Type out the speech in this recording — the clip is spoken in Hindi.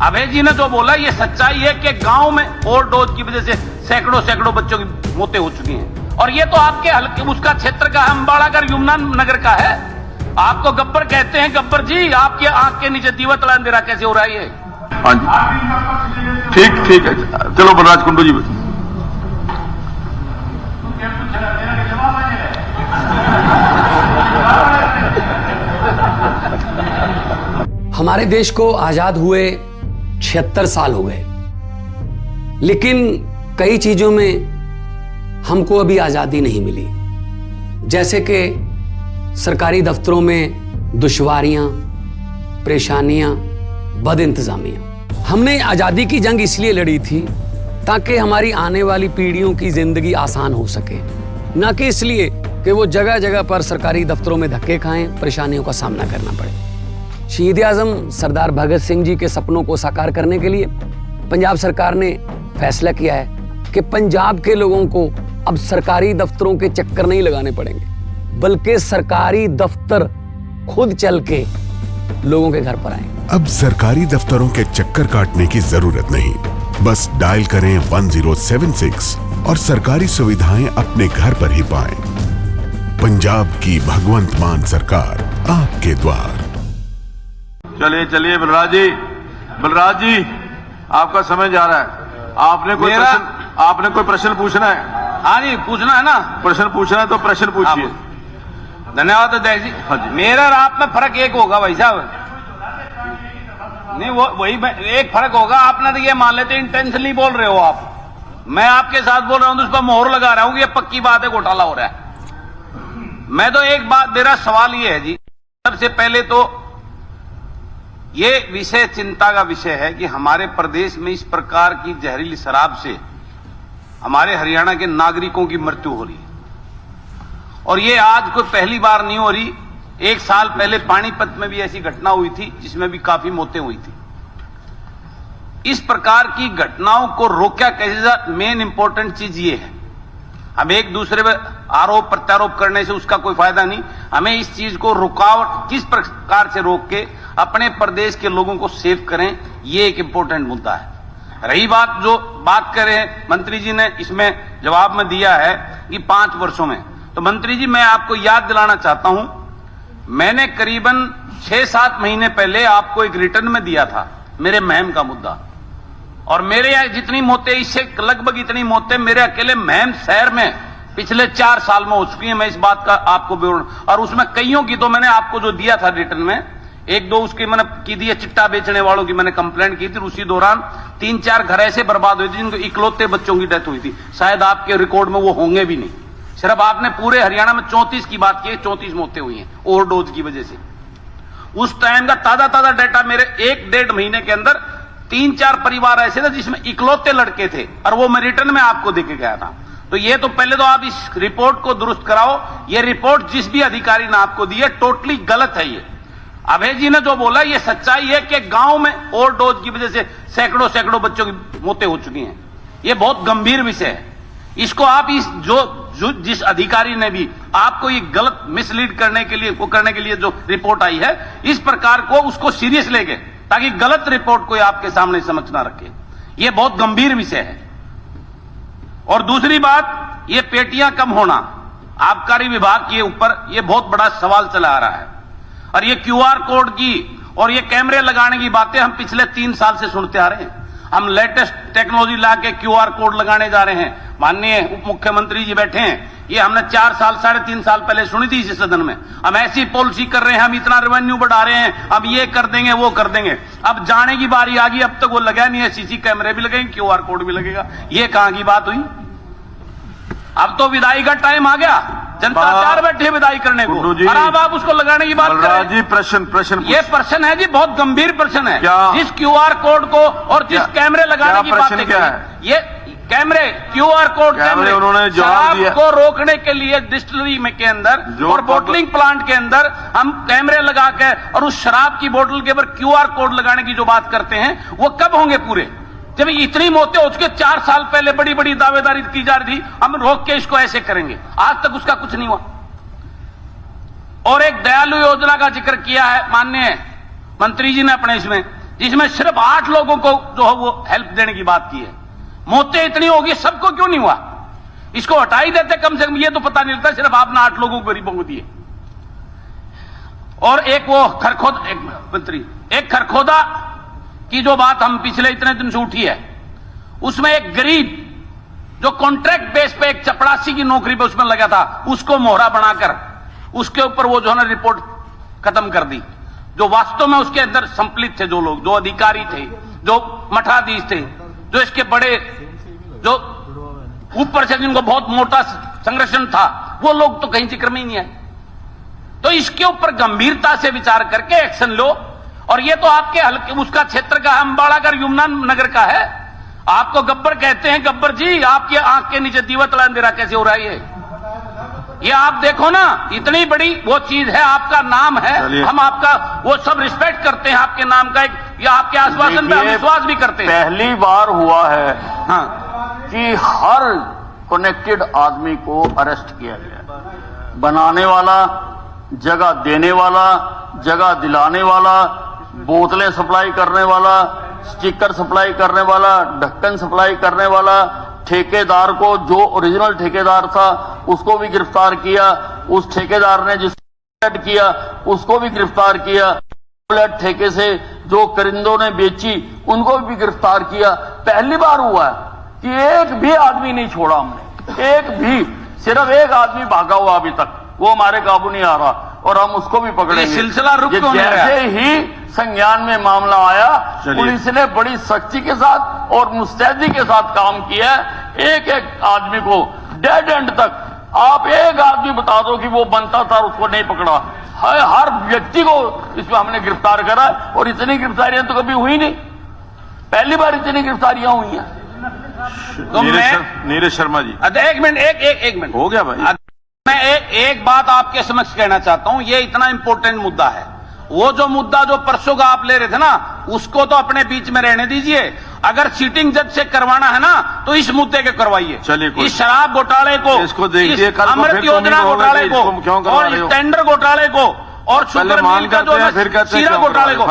अभय जी ने जो बोला ये सच्चाई है कि गांव में ओवरडोज की वजह से सैकड़ों बच्चों की मौतें हो चुकी हैं। और ये तो आपके हल्के उसका क्षेत्र का अम्बाड़ा का यमुना नगर का है। आपको गब्बर कहते हैं। गब्बर जी, आपकी आंख के नीचे दीवा तला अंधेरा कैसे हो रहा है ये? हाँ जी, ठीक है, चलो बलराज कुंडू जी। हमारे देश को आजाद हुए 76 साल हो गए, लेकिन कई चीजों में हमको अभी आजादी नहीं मिली। जैसे कि सरकारी दफ्तरों में दुश्वारियां, परेशानियां, बदइंतजामियां। हमने आजादी की जंग इसलिए लड़ी थी ताकि हमारी आने वाली पीढ़ियों की जिंदगी आसान हो सके, ना कि इसलिए कि वो जगह जगह पर सरकारी दफ्तरों में धक्के खाएं, परेशानियों का सामना करना पड़े। शहीद आजम सरदार भगत सिंह जी के सपनों को साकार करने के लिए पंजाब सरकार ने फैसला किया है कि पंजाब के लोगों को अब सरकारी दफ्तरों के चक्कर नहीं लगाने पड़ेंगे, बल्कि सरकारी दफ्तर खुद चल के लोगों के घर पर आए। अब सरकारी दफ्तरों के चक्कर काटने की जरूरत नहीं, बस डायल करें 1076 और सरकारी सुविधाएं अपने घर पर ही पाएं। पंजाब की भगवंत मान सरकार आपके द्वार। चलिए बलराज जी, आपका समय जा रहा है। आपने कोई प्रश्न पूछना है? हाँ जी, पूछना है ना। प्रश्न पूछना है तो प्रश्न पूछिए। धन्यवाद अध्यक्ष जी। हाँ जी। मेरा और आप में फर्क एक होगा भाई साहब। नहीं, वही एक फर्क होगा। आपने तो ये मान लेते इंटेंशनली बोल रहे हो आप, मैं आपके साथ बोल रहा हूं तो उस पर मोहर लगा रहा हूं कि ये पक्की बात है, घोटाला हो रहा है। मैं तो एक बात, मेरा सवाल ये है जी, सबसे पहले तो ये विषय चिंता का विषय है कि हमारे प्रदेश में इस प्रकार की जहरीली शराब से हमारे हरियाणा के नागरिकों की मृत्यु हो रही है। और ये आज कोई पहली बार नहीं हो रही। एक साल पहले पानीपत में भी ऐसी घटना हुई थी जिसमें भी काफी मौतें हुई थी। इस प्रकार की घटनाओं को रोका कैसे, मेन इंपॉर्टेंट चीज ये है। हम एक दूसरे पर आरोप प्रत्यारोप करने से उसका कोई फायदा नहीं। हमें इस चीज को रुकावट किस प्रकार से रोक के अपने प्रदेश के लोगों को सेव करें, ये एक इंपॉर्टेंट मुद्दा है। रही बात जो बात कर रहे हैं, मंत्री जी ने इसमें जवाब में दिया है कि 5 वर्षों में, तो मंत्री जी मैं आपको याद दिलाना चाहता हूं, मैंने करीबन 6-7 महीने पहले आपको एक रिटर्न में दिया था मेरे महम का मुद्दा। और मेरे यहां जितनी मौतें, इससे लगभग इतनी मौतें मेरे अकेले महम शहर में पिछले 4 साल में हो चुकी हैं। मैं इस बात का आपको विवरण, और उसमें कईयों की तो मैंने आपको जो दिया था रिटर्न में, 1-2 उसकी मैंने की दी है, चिट्टा बेचने वालों की मैंने कंप्लेंट की थी। उसी दौरान 3-4 घर ऐसे बर्बाद हुए थे जिनको इकलौते बच्चों की डेथ हुई थी। शायद आपके रिकॉर्ड में वो होंगे भी नहीं। सिर्फ आपने पूरे हरियाणा में 34 की बात की, 34 मौतें हुई हैं ओवरडोज की वजह से। उस टाइम का ताजा डाटा मेरे 1-1.5 महीने के अंदर 3-4 परिवार ऐसे थे जिसमें इकलौते लड़के थे, और वो मैं रिटर्न में आपको देके गया था। तो ये तो पहले तो आप इस रिपोर्ट को दुरुस्त कराओ। ये रिपोर्ट जिस भी अधिकारी ने आपको दी है टोटली गलत है। ये अभय जी ने जो बोला ये सच्चाई है कि गांव में ओवरडोज की वजह से सैकड़ों बच्चों की मौतें हो चुकी हैं। ये बहुत गंभीर विषय है। इसको आप जिस अधिकारी ने भी आपको ये गलत मिसलीड करने के लिए जो रिपोर्ट आई है, इस प्रकार को उसको सीरियस लेके, ताकि गलत रिपोर्ट कोई आपके सामने समझ ना रखे। ये बहुत गंभीर विषय है। और दूसरी बात, ये पेटियां कम होना, आबकारी विभाग के ऊपर ये बहुत बड़ा सवाल चला आ रहा है। और ये QR कोड की और ये कैमरे लगाने की बातें हम पिछले 3 साल से सुनते आ रहे हैं। हम लेटेस्ट टेक्नोलॉजी ला के QR कोड लगाने जा रहे हैं। माननीय उप मुख्यमंत्री जी बैठे हैं, ये हमने 4 साल 3.5 साल पहले सुनी थी इस सदन में। हम ऐसी पॉलिसी कर रहे हैं, हम इतना रेवेन्यू बढ़ा रहे हैं, अब ये कर देंगे वो कर देंगे। अब जाने की बारी आ गई, अब तक वो लगा नहीं है। CC कैमरे भी लगेंगे, QR कोड भी लगेगा। ये कहां की बात हुई? अब तो विदाई का टाइम आ गया, जनता तैयार बैठी है विदाई करने को, और अब आप उसको लगाने की बात कर रहे हैं। जी प्रश्न ये प्रश्न है जी, बहुत गंभीर प्रश्न है। क्या? जिस QR कोड को और जिस कैमरे लगाने की बात क्या है? ये कैमरे, QR कोड कैमरे उन्होंने जवाब दिया को रोकने के लिए डिस्टिलरी में के अंदर और बोटलिंग प्लांट के अंदर हम कैमरे लगा के और उस शराब की बोतल के ऊपर QR कोड लगाने की जो बात करते हैं, वो कब होंगे पूरे? जब इतनी मौतें हो चुकी, 4 साल पहले बड़ी दावेदारी की जा रही थी, हम रोक के इसको ऐसे करेंगे। आज तक उसका कुछ नहीं हुआ। और एक दयालु योजना का जिक्र किया है माननीय मंत्री जी ने अपने इसमें, जिसमें सिर्फ 8 लोगों को जो है वो हेल्प देने की बात की है। मौतें इतनी होगी, सबको क्यों नहीं हुआ? इसको हटा ही देते कम से कम, ये तो पता नहीं लगता सिर्फ आपने 8 लोगों को गरीबों को दिए। और एक वो खरखोदा की जो बात हम पिछले इतने दिन से उठी है, उसमें एक गरीब जो कॉन्ट्रैक्ट बेस पे एक चपरासी की नौकरी पे उसमें लगा था, उसको मोहरा बनाकर उसके ऊपर वो जो है ना रिपोर्ट खत्म कर दी। जो वास्तव में उसके अंदर संपलित थे, जो लोग, जो अधिकारी थे, जो मठाधीश थे, जो इसके बड़े, जो ऊपर से जिनको बहुत मोटा संरक्षण था, वो लोग तो कहीं जिक्र में ही नहीं आए। तो इसके ऊपर गंभीरता से विचार करके एक्शन लो। और ये तो आपके हल्के उसका क्षेत्र का है, अंबाला का, यमुना नगर का है। आपको गब्बर कहते हैं। गब्बर जी, आपकी आंख के नीचे दीवा तला अंधेरा कैसे हो रहा है? ये आप देखो ना, इतनी बड़ी वो चीज है, आपका नाम है, हम आपका वो सब रिस्पेक्ट करते हैं आपके नाम का, एक या आपके आश्वासन पे हम विश्वास भी करते हैं। पहली बार हुआ है हाँ, कि हर कनेक्टेड आदमी को अरेस्ट किया गया। बनाने वाला, जगह देने वाला, जगह दिलाने वाला, बोतलें सप्लाई करने वाला, स्टिकर सप्लाई करने वाला, ढक्कन सप्लाई करने वाला, ठेकेदार को, जो ओरिजिनल ठेकेदार था उसको भी गिरफ्तार किया। उस ठेकेदार ने जिसको किया उसको भी गिरफ्तार किया। ठेके से जो करिंदों ने बेची उनको भी गिरफ्तार किया। पहली बार हुआ है कि एक भी आदमी नहीं छोड़ा हमने, एक भी, सिर्फ एक आदमी भागा हुआ अभी तक, वो हमारे काबू नहीं आ रहा और हम उसको भी पकड़ेंगे। सिलसिला रुक क्यों नहीं रहा? जैसे ही संज्ञान में मामला आया, पुलिस ने बड़ी सख्ती के साथ और मुस्तैदी के साथ काम किया। एक एक आदमी को डेड एंड तक, आप एक आदमी बता दो कि वो बनता था उसको नहीं पकड़ा। हर व्यक्ति को इसमें हमने गिरफ्तार करा और इतनी गिरफ्तारियां तो कभी हुई नहीं, पहली बार इतनी गिरफ्तारियां हुई हैं। तो नीरज शर्मा जी, एक मिनट, एक मिनट हो गया भाई। मैं एक बात आपके समक्ष कहना चाहता हूं। ये इतना इंपॉर्टेंट मुद्दा है। वो जो मुद्दा जो परसों का आप ले रहे थे ना, उसको तो अपने बीच में रहने दीजिए। अगर सीटिंग जज से करवाना है ना, तो इस मुद्दे के करवाइए। चलिए, इस शराब घोटाले को, इसको देखिए, इस अमृत योजना घोटाले को, और इस टेंडर घोटाले को, और सुपर मिल का जो हीरा घोटाले को,